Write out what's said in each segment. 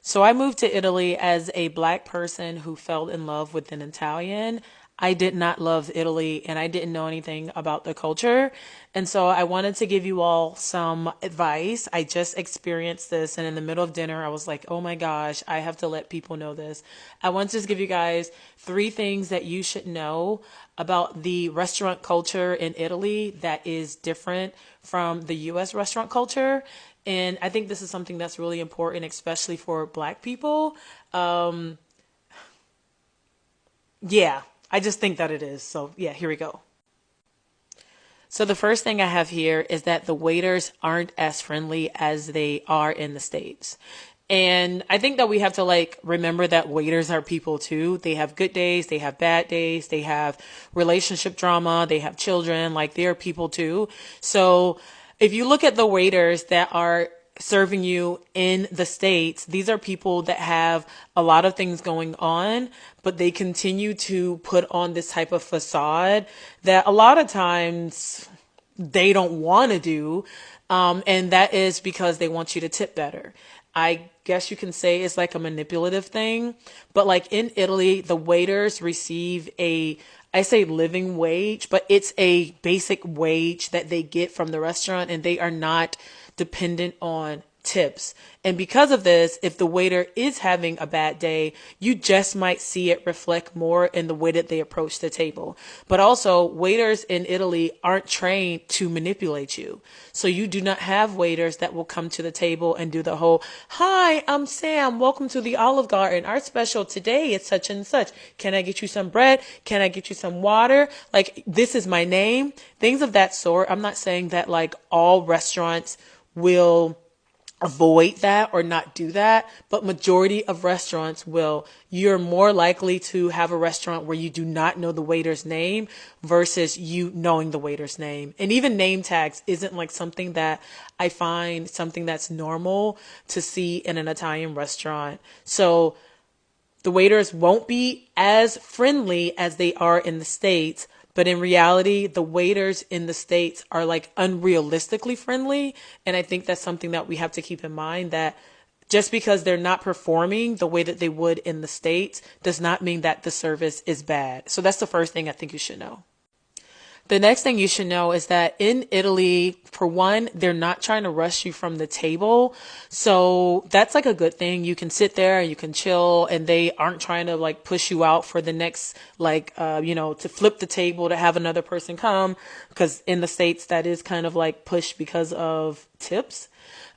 So I moved to Italy as a black person who fell in love with an Italian. I did not love Italy and I didn't know anything about the culture. And so I wanted to give you all some advice. I just experienced this, and in the middle of dinner, I was like, oh my gosh, I have to let people know this. I want to just give you guys three things that you should know about the restaurant culture in Italy that is different from the US restaurant culture. And I think this is something that's really important, especially for black people. Yeah, I just think that it is. So, yeah, here we go. So, the first thing I have here is that the waiters aren't as friendly as they are in the States. And I think that we have to like remember that waiters are people too. They have good days, they have bad days, they have relationship drama, they have children, like they're people too. So if you look at the waiters that are serving you in the States, these are people that have a lot of things going on, but they continue to put on this type of facade that a lot of times they don't want to do. And that is because they want you to tip better. I guess you can say it's like a manipulative thing, but like in Italy, the waiters receive I say living wage, but it's a basic wage that they get from the restaurant, and they are not dependent on tips. And because of this, if the waiter is having a bad day, you just might see it reflect more in the way that they approach the table. But also, waiters in Italy aren't trained to manipulate you. So you do not have waiters that will come to the table and do the whole, "Hi, I'm Sam. Welcome to the Olive Garden. Our special today is such and such. Can I get you some bread? Can I get you some water? Like, this is my name." Things of that sort. I'm not saying that like all restaurants will avoid that or not do that, but majority of restaurants will. You're more likely to have a restaurant where you do not know the waiter's name versus you knowing the waiter's name. And even name tags isn't like something that I find something that's normal to see in an Italian restaurant. So the waiters won't be as friendly as they are in the States, but in reality, the waiters in the States are like unrealistically friendly. And I think that's something that we have to keep in mind, that just because they're not performing the way that they would in the States does not mean that the service is bad. So that's the first thing I think you should know. The next thing you should know is that in Italy, for one, they're not trying to rush you from the table. So that's like a good thing. You can sit there and you can chill, and they aren't trying to like push you out for the next, like, to flip the table to have another person come. Because in the States, that is kind of like pushed because of tips.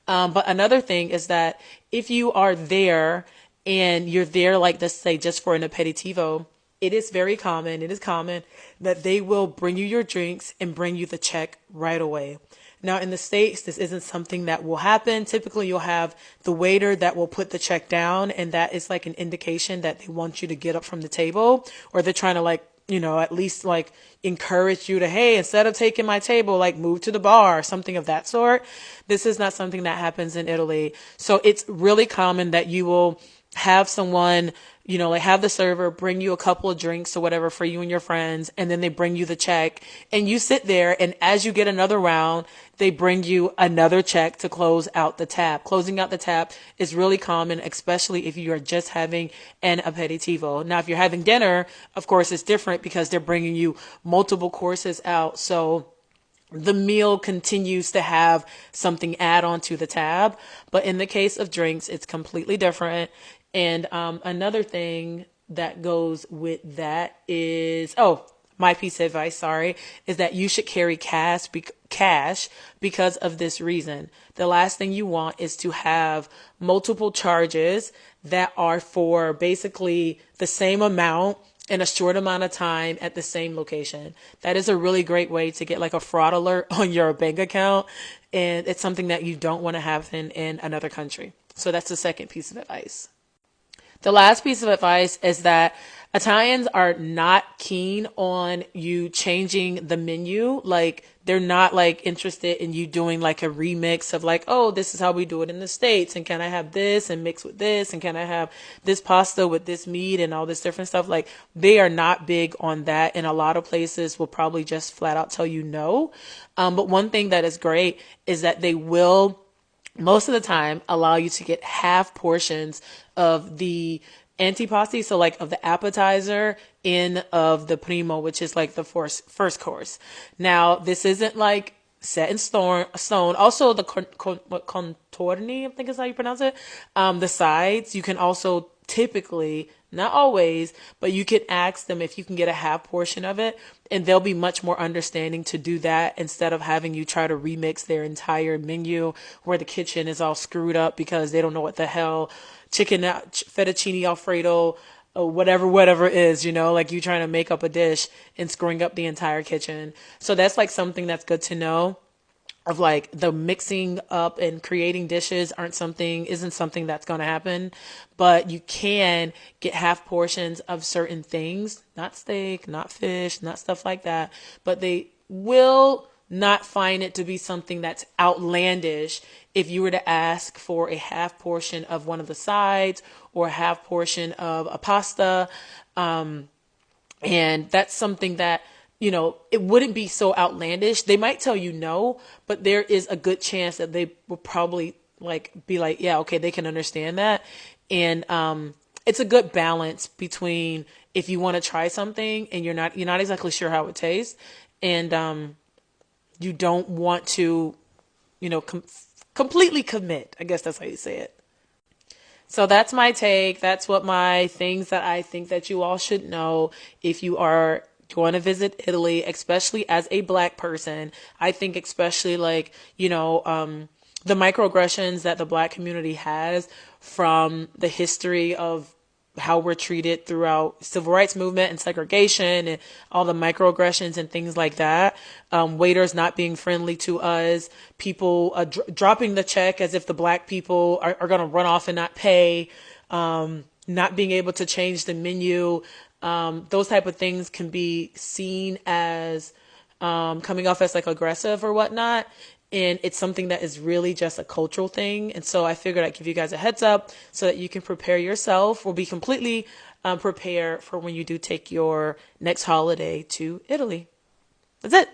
But another thing is that if you are there and you're there, like, let's say just for an aperitivo, it is common that they will bring you your drinks and bring you the check right away. Now, in the States, this isn't something that will happen. Typically, you'll have the waiter that will put the check down, and that is like an indication that they want you to get up from the table, or they're trying to like, at least like encourage you to, hey, instead of taking my table, like move to the bar, or something of that sort. This is not something that happens in Italy. So it's really common that you will have someone, like have the server bring you a couple of drinks or whatever for you and your friends, and then they bring you the check and you sit there, and as you get another round, they bring you another check to close out the tab. Closing out the tab is really common, especially if you are just having an aperitivo. Now, if you're having dinner, of course, it's different because they're bringing you multiple courses out. So the meal continues to have something add on to the tab. But in the case of drinks, it's completely different. And another thing that goes with that is, my piece of advice, sorry, is that you should carry cash because of this reason. The last thing you want is to have multiple charges that are for basically the same amount in a short amount of time at the same location. That is a really great way to get like a fraud alert on your bank account. And it's something that you don't want to happen in another country. So that's the second piece of advice. The last piece of advice is that Italians are not keen on you changing the menu. Like, they're not like interested in you doing like a remix of like, oh, this is how we do it in the States, and can I have this and mix with this, and can I have this pasta with this meat and all this different stuff. Like, they are not big on that, and a lot of places will probably just flat out tell you no. But one thing that is great is that they will most of the time allow you to get half portions of the antipasti, so like of the appetizer, in of the primo, which is like the first course. Now, this isn't like set in stone. Also, the contorni, I think is how you pronounce it. The sides, you can also typically, not always, but you can ask them if you can get a half portion of it, and they'll be much more understanding to do that instead of having you try to remix their entire menu where the kitchen is all screwed up because they don't know what the hell chicken fettuccine alfredo or whatever it is, like you trying to make up a dish and screwing up the entire kitchen. So that's like something that's good to know, of like the mixing up and creating dishes isn't something that's going to happen, but you can get half portions of certain things, not steak, not fish, not stuff like that, but they will not find it to be something that's outlandish if you were to ask for a half portion of one of the sides or a half portion of a pasta. And that's something that, it wouldn't be so outlandish. They might tell you no, but there is a good chance that they will probably like be like, yeah, okay, they can understand that. And it's a good balance between if you want to try something and you're not exactly sure how it tastes, and you don't want to, completely commit. I guess that's how you say it. So that's my take. That's what my things that I think that you all should know if you are going to visit Italy, especially as a black person. I think especially like, the microaggressions that the black community has from the history of how we're treated throughout civil rights movement and segregation and all the microaggressions and things like that. Waiters not being friendly to us, people dropping the check as if the black people are going to run off and not pay, not being able to change the menu. Those type of things can be seen as coming off as like aggressive or whatnot. And it's something that is really just a cultural thing. And so I figured I'd give you guys a heads up so that you can prepare yourself or be completely prepared for when you do take your next holiday to Italy. That's it.